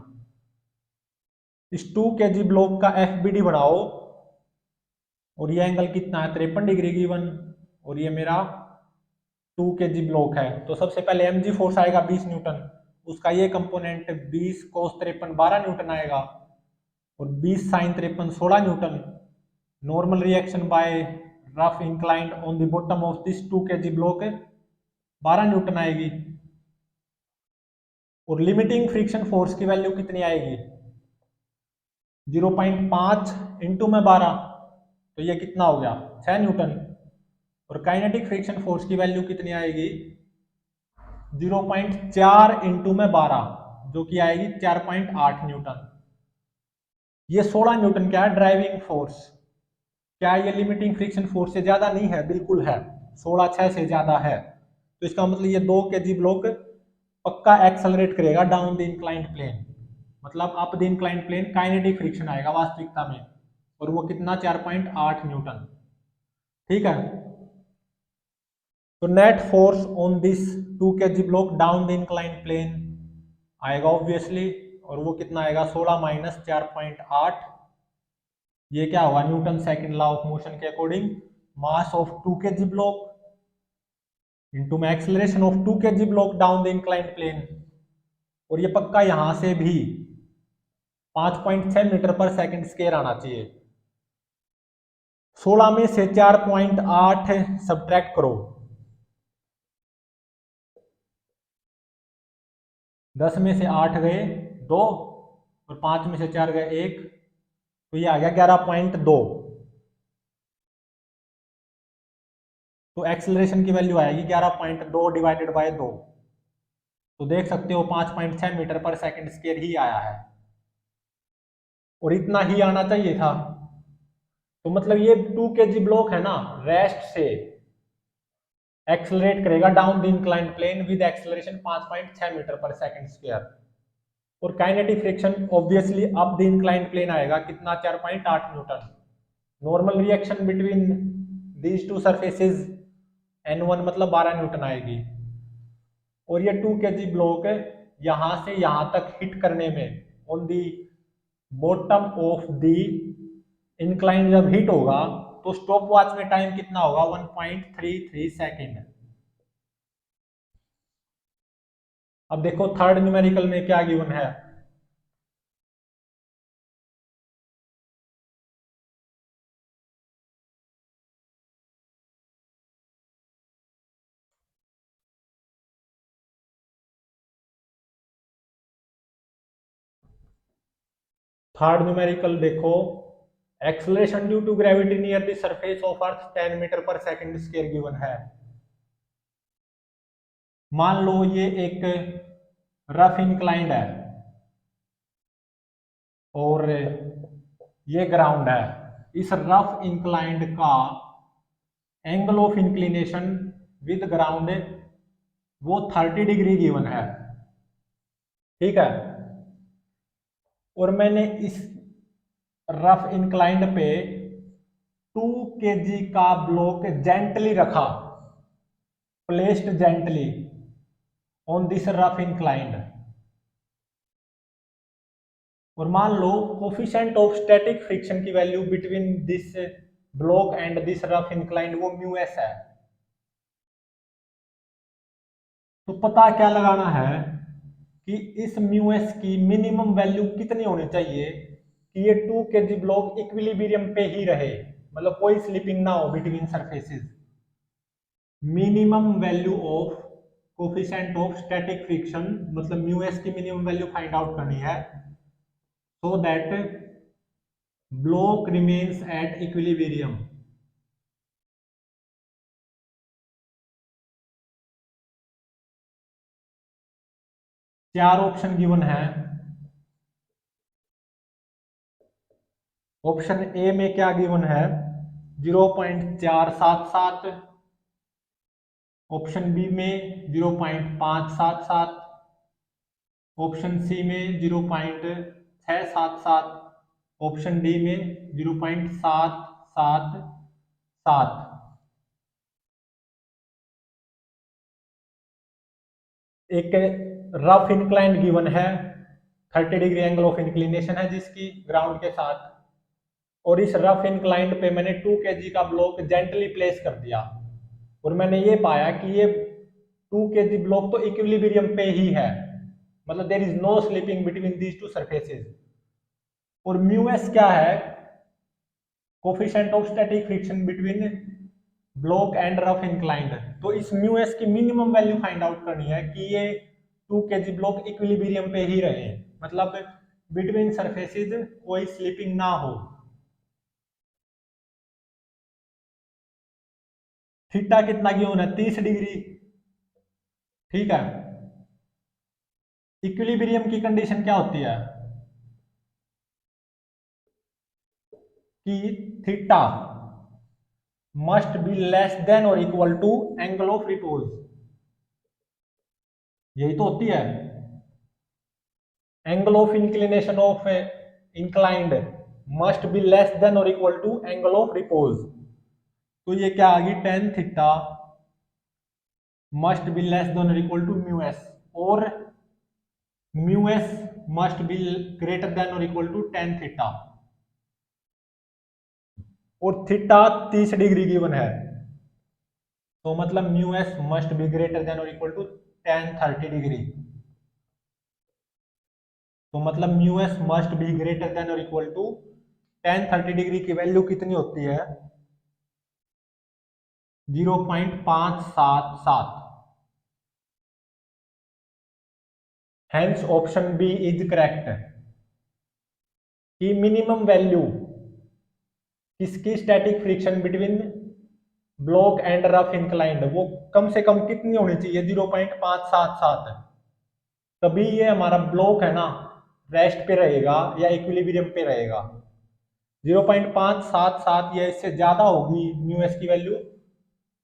इस 2 kg ब्लॉक का एफबीडी बनाओ, और ये एंगल कितना है, 53 डिग्री गिवन, और ये मेरा 2 kg ब्लॉक है। तो सबसे पहले mg फोर्स आएगा 20 न्यूटन, उसका ये कंपोनेंट 20 cos 53 12 न्यूटन आएगा, और 20 sin 53 16 Newton. Normal reaction by rough inclined on the bottom of this 2 kg block 12 Newton आएगी। और लिमिटिंग फ्रिक्शन फोर्स की वैल्यू कितनी आएगी, 0.5 इंटू में 12, तो ये कितना हो गया 6 न्यूटन। और काइनेटिक फ्रिक्शन फोर्स की वैल्यू कितनी आएगी, 0.4 इंटू में 12, जो कि आएगी 4.8 न्यूटन। ये 16 न्यूटन क्या है, ड्राइविंग फोर्स। क्या ये लिमिटिंग फ्रिक्शन फोर्स से ज्यादा नहीं है, बिल्कुल है, 16/6 से ज्यादा है। तो इसका मतलब ये 2 kg ब्लॉक पक्का एक्सेलरेट करेगा डाउन द इंक्लाइंड प्लेन, मतलब up the inclined plane kinetic friction आएगा वास्तविकता में, और वो कितना 4.8 न्यूटन। ठीक है, तो net force on this 2 kg block down the inclined plane आएगा ऑब्वियसली, और वो कितना आएगा 16 माइनस 4.8, ये क्या होगा Newton second law of motion के according, mass of 2 kg block into में acceleration of 2 kg block down the inclined plane. और ये पक्का यहां से भी 5.6 मीटर पर सेकंड स्क्वायर आना चाहिए। 16 में से 4.8 सब्ट्रैक्ट करो, 10 में से 8 गए 2, और 5 में से 4 गए 1, तो ये आ गया 11.2। तो एक्सेलरेशन की वैल्यू आएगी 11.2 डिवाइडेड बाय 2, तो देख सकते हो 5.6 मीटर पर सेकंड स्क्वायर ही आया है, और इतना ही आना चाहिए था। तो मतलब ये 2 kg ब्लॉक है ना, रेस्ट से एक्सेलरेट करेगा down the inclined plane with acceleration 5.6 metre पर सेकंड स्क्वायर। और kinetic friction obviously up the inclined plane आएगा कितना 4.8 newton. Normal reaction between these two surfaces N1 मतलब 12 न्यूटन आएगी। और ये 2 kg ब्लॉक यहां से यहां तक हिट करने में on the bottom of the incline जब हिट होगा, तो स्टॉप वॉच में टाइम कितना होगा 1.33 सेकेंड। अब देखो थर्ड न्यूमेरिकल में क्या गिवन है, थर्ड न्यूमेरिकल देखो, acceleration due to gravity near the surface of earth 10 metre पर सेकंड स्क्वायर गिवन है। मान लो ये एक रफ इंक्लाइंड है, और ये ग्राउंड है। इस रफ इंक्लाइंड का angle of inclination with ground वो 30 डिग्री गिवन है। ठीक है, और मैंने इस रफ इंक्लाइंड पे 2 kg का ब्लॉक जेंटली रखा, placed gently on this rough inclined. और मान लो कोफिशिएंट ऑफ स्टैटिक फ्रिक्शन की value between this block and this rough inclined वो म्यू एस है। तो पता क्या लगाना है कि इस म्यू एस की मिनिमम वैल्यू कितनी होनी चाहिए कि ये 2 kg ब्लॉक इक्विलिब्रियम पे ही रहे, मतलब कोई स्लिपिंग ना हो between surfaces. Minimum value of coefficient of static friction मतलब म्यू एस की मिनिमम वैल्यू फाइंड आउट करनी है, so that block remains at equilibrium। चार ऑप्शन गिवन है, ऑप्शन ए में क्या गिवन है 0.477, ऑप्शन बी में 0.577, ऑप्शन सी में 0.677, ऑप्शन डी में 0.777। एक रफ इंक्लाइन गिवन है, 30 डिग्री एंगल ऑफ इंक्लिनेशन है जिसकी ग्राउंड के साथ, और इस रफ इंक्लाइंड पे मैंने 2 kg का ब्लॉक जेंटली प्लेस कर दिया और मैंने ये पाया कि ये 2 kg ब्लॉक तो इक्विलिब्रियम पे ही है, मतलब there is no slipping between these two surfaces. और म्यू एस क्या है, coefficient of static friction between block and rough inclined. तो इस म्यू एस की मिनिमम वैल्यू फाइंड आउट करनी है कि ये 2 kg ब्लॉक इक्विलिब्रियम पे ही रहे, मतलब बिटवीन सरफेसेस कोई स्लिपिंग ना हो। थीटा कितना गिवन है 30 डिग्री, ठीक है। इक्विलिब्रियम की कंडीशन क्या होती है कि theta must be less than और equal to angle of repose, यही तो होती है। Angle of inclination of inclined must be less than और equal to angle of repose. तो ये क्या आ गई tan theta must be less than और इक्वल टू म्यू एस, और mu s must be greater than और इक्वल टू tan थीटा, और थीटा 30 डिग्री गिवन है, तो मतलब mu s must be greater than और इक्वल टू tan 30 डिग्री। तो मतलब mu s must be greater than और इक्वल टू tan 30 डिग्री की वैल्यू कितनी होती है 0.577। Hence option B is correct कि मिनिमम वैल्यू किसकी static friction between block and rough inclined वो कम से कम कितनी होनी चाहिए 0.577, तभी ये हमारा ब्लॉक है ना रेस्ट पे रहेगा या इक्विलिब्रियम पे रहेगा। 0.577 या इससे ज्यादा होगी म्यू एस की वैल्यू,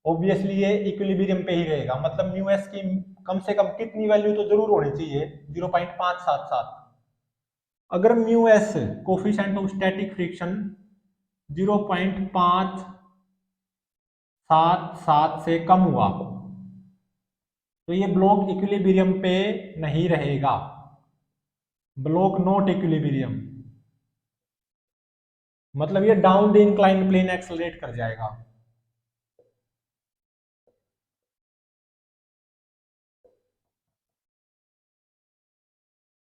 ऑब्वियसली ये इक्विलिब्रियम पे ही रहेगा, मतलब म्यू एस की कम से कम कितनी वैल्यू तो जरूर होनी चाहिए 0.577। अगर mu s coefficient of static friction 0.577 से कम हुआ तो ये ब्लॉक इक्विलिब्रियम पे नहीं रहेगा, ब्लॉक नॉट इक्विलिब्रियम, मतलब ये down the incline plane accelerate कर जाएगा।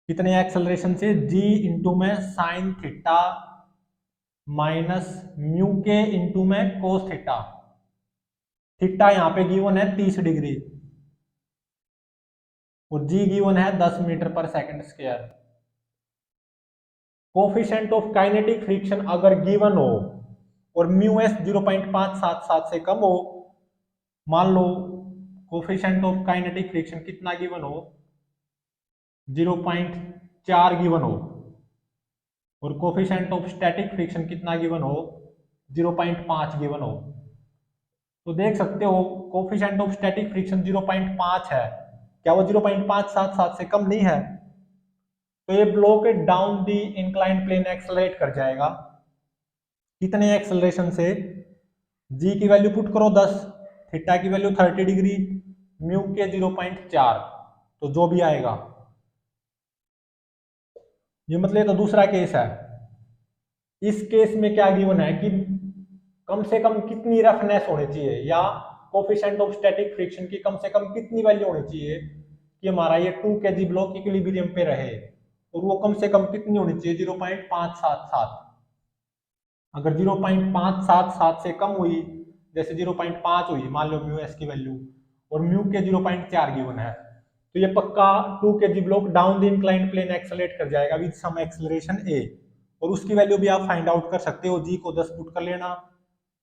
कितने एक्सेलरेशन से g इंटू में साइन थीटा माइनस म्यू के इंटू में कोस थीटा। थीटा यहां पे गिवन है 30 डिग्री और g गिवन है 10 मीटर पर second square. Coefficient of kinetic friction अगर गिवन हो और म्यू एस 0.577 से कम हो, मान लो कोफिशिएंट ऑफ काइनेटिक फ्रिक्शन कितना गिवन हो 0.4 गिवन हो, और कोफिशिएंट ऑफ स्टैटिक फ्रिक्शन कितना गिवन हो 0.5 गिवन हो, तो देख सकते हो कोफिशिएंट ऑफ स्टैटिक फ्रिक्शन 0.5 है, क्या वो 0.577 से कम नहीं है, तो ये block down the inclined plane accelerate कर जाएगा। कितने एक्सेलरेशन से, जी की वैल्यू पुट करो 10, थीटा की वैल्यू 30 डिग्री, म्यू के 0.4, तो जो भी आएगा। ये मतलब तो दूसरा केस है। इस केस में क्या गिवन है कि कम से कम कितनी रफनेस होनी चाहिए या कोफिशिएंट ऑफ स्टैटिक फ्रिक्शन की कम से कम कितनी वैल्यू होनी चाहिए कि हमारा ये 2 kg ब्लॉक इक्विलिब्रियम पे रहे, और वो कम से कम कितनी होनी चाहिए 0.577। अगर 0.577 से कम हुई, जैसे 0.5 हुई मान लो म्यू एस की वैल्यू, और म्यू के 0.4 गिवन है, तो ये पक्का 2 kg block down the inclined plane accelerate कर जाएगा विद सम एक्सेलरेशन ए, और उसकी वैल्यू भी आप फाइंड आउट कर सकते हो। जी को 10 पुट कर लेना,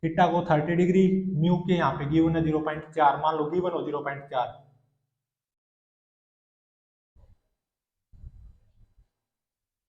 थीटा को 30 डिग्री, म्यू के यहाँ पे गिवन है 0.4, मान लो गिवन हो 0.4,